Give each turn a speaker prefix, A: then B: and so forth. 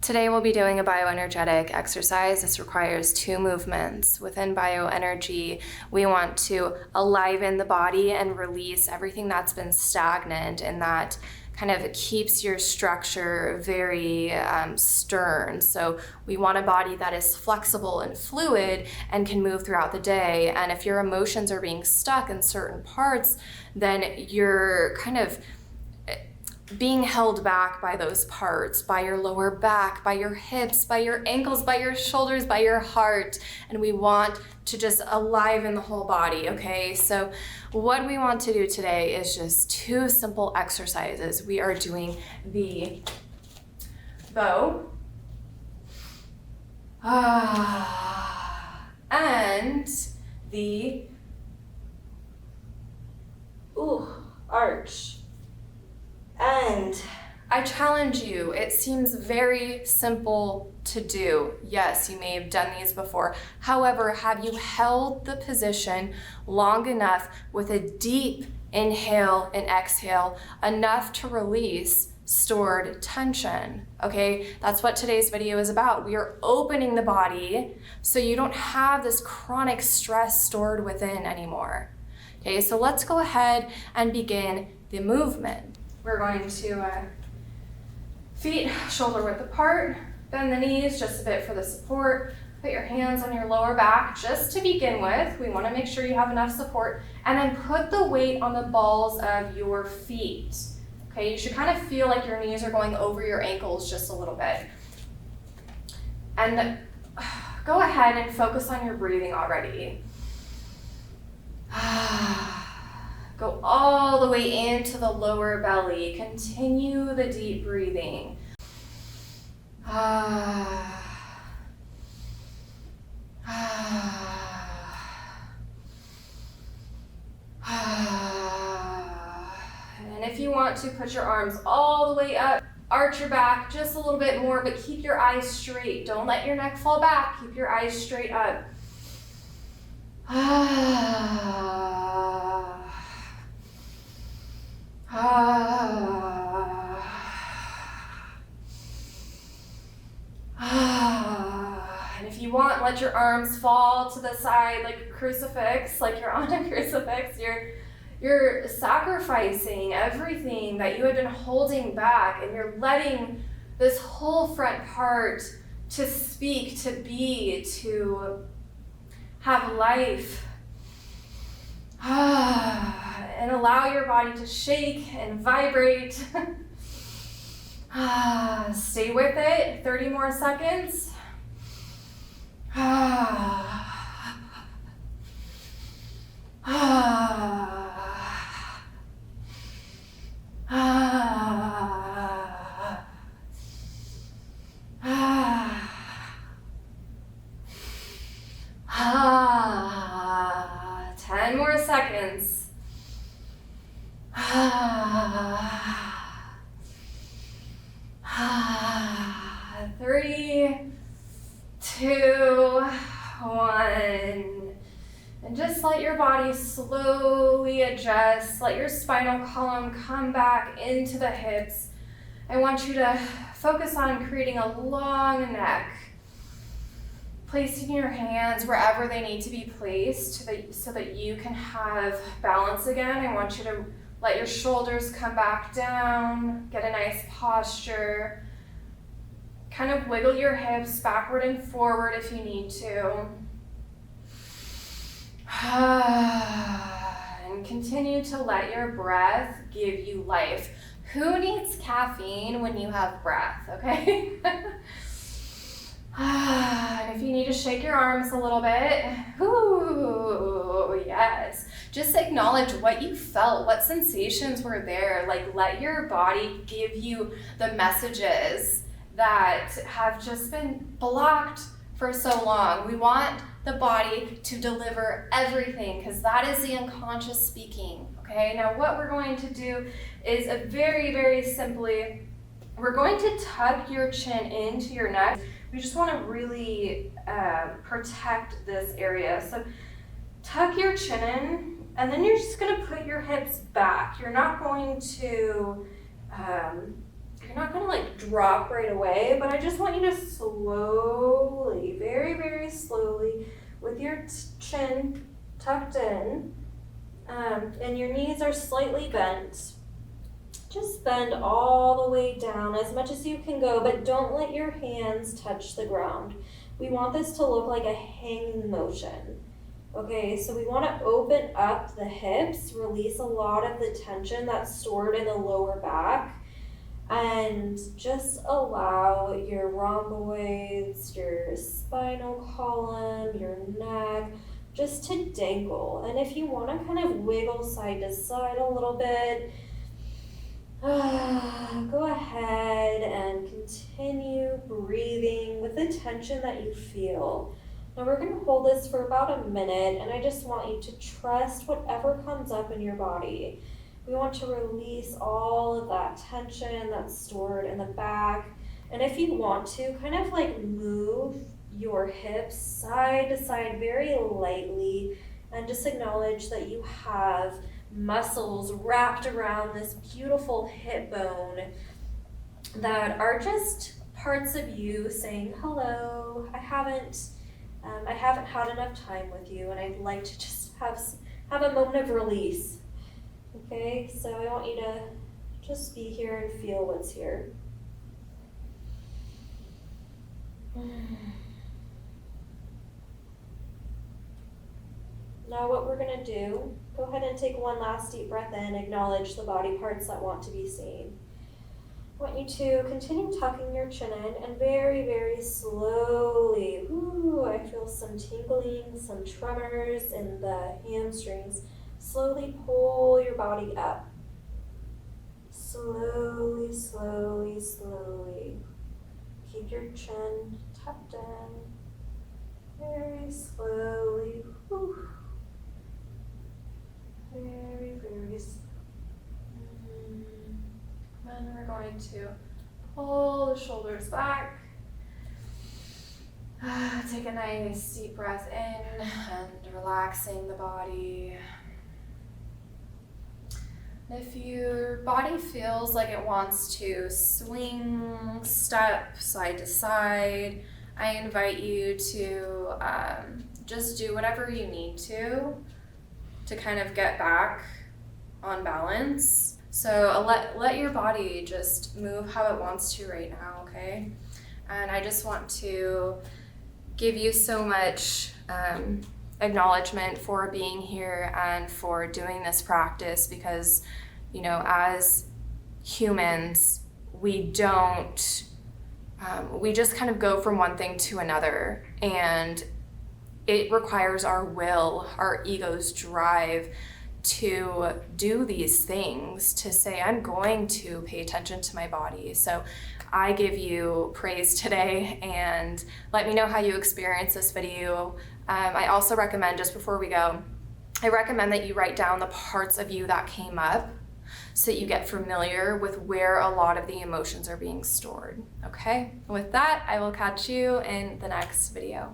A: Today we'll be doing a bioenergetic exercise. This requires 2 movements. Within bioenergy, we want to aliven the body and release everything that's been stagnant, and that kind of keeps your structure very stern. So we want a body that is flexible and fluid and can move throughout the day. And if your emotions are being stuck in certain parts, then you're kind of being held back by those parts, by your lower back, by your hips, by your ankles, by your shoulders, by your heart. And we want to just aliven the whole body, okay? So what we want to do today is just 2 simple exercises. We are doing the bow and the arch. And I challenge you, it seems very simple to do. Yes, you may have done these before. However, have you held the position long enough with a deep inhale and exhale, enough to release stored tension? Okay, that's what today's video is about. We are opening the body so you don't have this chronic stress stored within anymore. Okay, so let's go ahead and begin the movement. We're going to feet shoulder width apart, bend the knees just a bit for the support, put your hands on your lower back just to begin with. We want to make sure you have enough support, and then put the weight on the balls of your feet. Okay, you should kind of feel like your knees are going over your ankles just a little bit. And go ahead and focus on your breathing already. Go all the way into the lower belly. Continue the deep breathing. And if you want to, put your arms all the way up. Arch your back just a little bit more, but keep your eyes straight. Don't let your neck fall back. Keep your eyes straight up. And if you want, let your arms fall to the side like a crucifix, like you're on a crucifix. You're sacrificing everything that you had been holding back, and you're letting this whole front part to speak, to be, to have life. And allow your body to shake and vibrate. Stay with it, 30 more seconds. 10 more seconds. 3, 2, 1. And just let your body slowly adjust. Let your spinal column come back into the hips. I want you to focus on creating a long neck. Placing your hands wherever they need to be placed so that you can have balance again. I want you to let your shoulders come back down, get a nice posture. Kind of wiggle your hips backward and forward if you need to. And continue to let your breath give you life. Who needs caffeine when you have breath, okay? And if you need to shake your arms a little bit, ooh, yes. Just acknowledge what you felt, what sensations were there. Like, let your body give you the messages that have just been blocked for so long. We want the body to deliver everything, because that is the unconscious speaking, okay? Now what we're going to do is very, very simply, we're going to tuck your chin into your neck. We just want to really protect this area. So tuck your chin in, and then you're just going to put your hips back. You're not going to
B: You're not gonna like drop right away, but I just want you to slowly, very, very slowly, with your chin tucked in, and your knees are slightly bent. Just bend all the way down as much as you can go, but don't let your hands touch the ground. We want this to look like a hanging motion. Okay, so we want to open up the hips, release a lot of the tension that's stored in the lower back, and just allow your rhomboids, your spinal column, your neck, just to dangle. And if you want to kind of wiggle side to side a little bit, go ahead and continue breathing with the tension that you feel. Now we're going to hold this for about a minute, and I just want you to trust whatever comes up in your body. We want to release all of that tension that's stored in the back. And if you want to, kind of like move your hips side to side very lightly, and just acknowledge that you have muscles wrapped around this beautiful hip bone that are just parts of you saying, hello, I haven't had enough time with you, and I'd like to just have a moment of release. Okay, so I want you to just be here and feel what's here. Now what we're going to do, go ahead and take one last deep breath in, acknowledge the body parts that want to be seen. I want you to continue tucking your chin in, and very, very slowly, I feel some tingling, some tremors in the hamstrings. Slowly pull your body up. Slowly, slowly, slowly. Keep your chin tucked in. Very slowly. Very, very slowly.
A: And we're going to pull the shoulders back. Take a nice deep breath in and relaxing the body. If your body feels like it wants to swing, step side to side, I invite you to just do whatever you need to kind of get back on balance. So let your body just move how it wants to right now, okay? And I just want to give you so much acknowledgement for being here and for doing this practice, because, you know, as humans, we just kind of go from one thing to another, and it requires our will, our ego's drive to do these things, to say, I'm going to pay attention to my body. So I give you praise today, and let me know how you experience this video. I also recommend, just before we go, I recommend that you write down the parts of you that came up so that you get familiar with where a lot of the emotions are being stored, okay? With that, I will catch you in the next video.